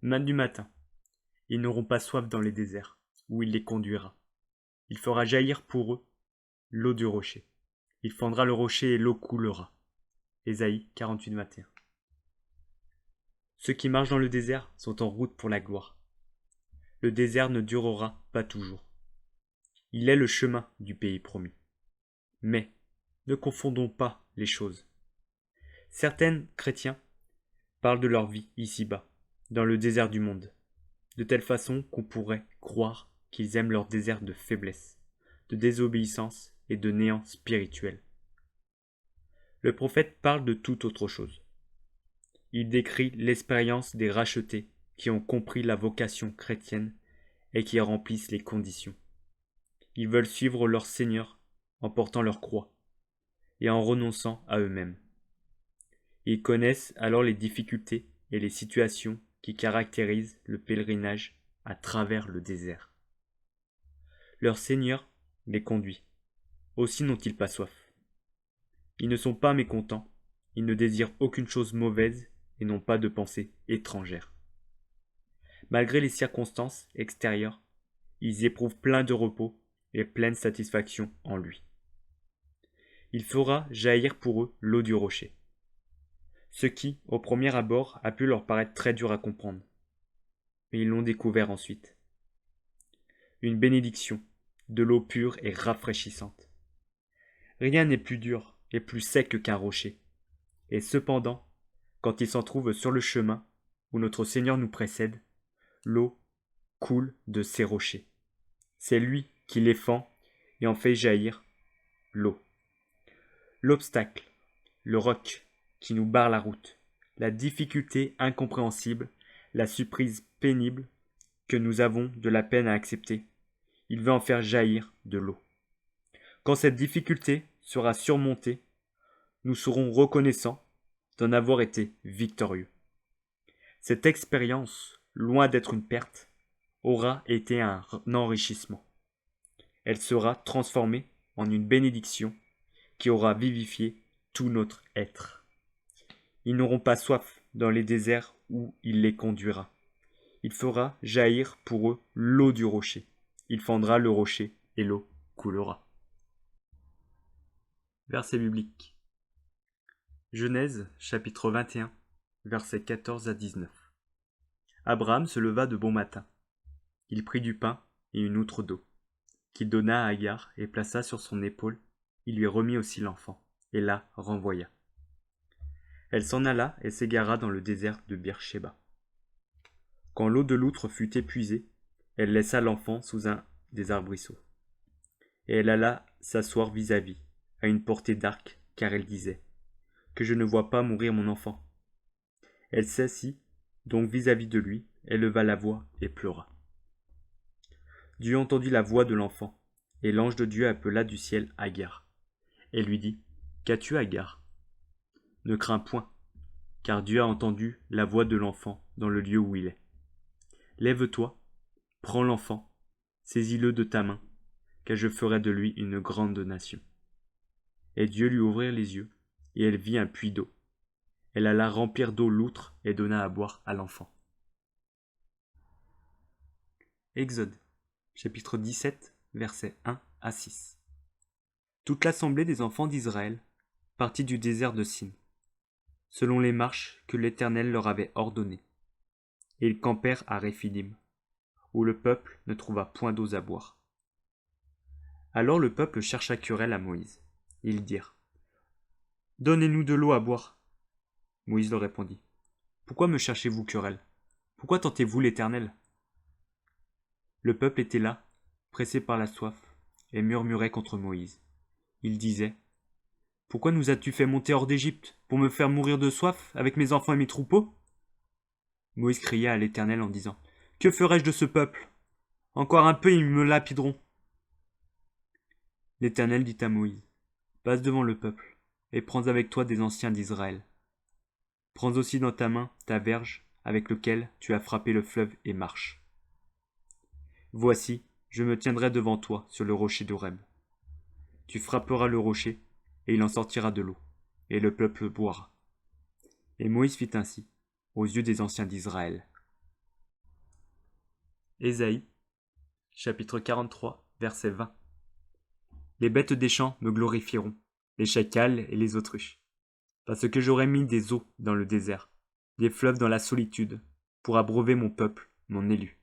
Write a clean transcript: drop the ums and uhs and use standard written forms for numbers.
du matin. Ils n'auront pas soif dans les déserts, où il les conduira. Il fera jaillir pour eux l'eau du rocher. Il fendra le rocher et l'eau coulera. Ésaïe 48, 21. Ceux qui marchent dans le désert sont en route pour la gloire. Le désert ne durera pas toujours. Il est le chemin du pays promis. Mais ne confondons pas les choses. Certains chrétiens parlent de leur vie ici-bas, dans le désert du monde, de telle façon qu'on pourrait croire qu'ils aiment leur désert de faiblesse, de désobéissance et de néant spirituel. Le prophète parle de toute autre chose. Il décrit l'expérience des rachetés qui ont compris la vocation chrétienne et qui remplissent les conditions. Ils veulent suivre leur Seigneur en portant leur croix et en renonçant à eux-mêmes. Ils connaissent alors les difficultés et les situations qui caractérisent le pèlerinage à travers le désert. Leur Seigneur les conduit. Aussi n'ont-ils pas soif. Ils ne sont pas mécontents, ils ne désirent aucune chose mauvaise et n'ont pas de pensée étrangère. Malgré les circonstances extérieures, ils éprouvent plein de repos et pleine satisfaction en lui. Il fera jaillir pour eux l'eau du rocher. Ce qui, au premier abord, a pu leur paraître très dur à comprendre. Mais ils l'ont découvert ensuite. Une bénédiction, de l'eau pure et rafraîchissante. Rien n'est plus dur et plus sec qu'un rocher. Et cependant, quand ils s'en trouvent sur le chemin où notre Seigneur nous précède, l'eau coule de ces rochers. C'est lui qui les fend et en fait jaillir l'eau. L'obstacle, le roc qui nous barre la route, la difficulté incompréhensible, la surprise pénible que nous avons de la peine à accepter, il veut en faire jaillir de l'eau. Quand cette difficulté sera surmontée, nous serons reconnaissants d'en avoir été victorieux. Cette expérience, loin d'être une perte, aura été un enrichissement. Elle sera transformée en une bénédiction qui aura vivifié tout notre être. Ils n'auront pas soif dans les déserts où il les conduira. Il fera jaillir pour eux l'eau du rocher. Il fendra le rocher et l'eau coulera. Verset biblique. Genèse chapitre 21, versets 14 à 19. Abraham se leva de bon matin. Il prit du pain et une outre d'eau, qu'il donna à Agar et plaça sur son épaule. Il lui remit aussi l'enfant, et la renvoya. Elle s'en alla et s'égara dans le désert de Beersheba. Quand l'eau de l'outre fut épuisée, elle laissa l'enfant sous un des arbrisseaux. Et elle alla s'asseoir vis-à-vis, à une portée d'arc, car elle disait « Que je ne vois pas mourir mon enfant. » Elle s'assit donc vis-à-vis de lui, éleva la voix et pleura. Dieu entendit la voix de l'enfant, et l'ange de Dieu appela du ciel Agar, et lui dit « Qu'as-tu, Agar ? Ne crains point, car Dieu a entendu la voix de l'enfant dans le lieu où il est. Lève-toi, prends l'enfant, saisis-le de ta main, car je ferai de lui une grande nation. » Et Dieu lui ouvrit les yeux, et elle vit un puits d'eau. Elle alla remplir d'eau l'outre et donna à boire à l'enfant. Exode, chapitre 17, versets 1 à 6. Toute l'assemblée des enfants d'Israël partit du désert de Sin, selon les marches que l'Éternel leur avait ordonnées. Et ils campèrent à Réphidim, où le peuple ne trouva point d'eau à boire. Alors le peuple chercha querelle à Moïse. Ils dirent « Donnez-nous de l'eau à boire. » Moïse leur répondit « Pourquoi me cherchez-vous querelle? Pourquoi tentez-vous l'Éternel ?» Le peuple était là, pressé par la soif, et murmurait contre Moïse. Il disait « Pourquoi nous as-tu fait monter hors d'Égypte, pour me faire mourir de soif avec mes enfants et mes troupeaux ?» Moïse cria à l'Éternel en disant « Que ferai-je de ce peuple? Encore un peu et ils me lapideront. » L'Éternel dit à Moïse « Passe devant le peuple, et prends avec toi des anciens d'Israël. Prends aussi dans ta main ta verge avec laquelle tu as frappé le fleuve et marche. Voici, je me tiendrai devant toi sur le rocher d'Horeb. Tu frapperas le rocher, et il en sortira de l'eau, et le peuple boira. » Et Moïse fit ainsi, aux yeux des anciens d'Israël. Ésaïe, chapitre 43, verset 20. Les bêtes des champs me glorifieront, les chacals et les autruches, parce que j'aurai mis des eaux dans le désert, des fleuves dans la solitude, pour abreuver mon peuple, mon élu.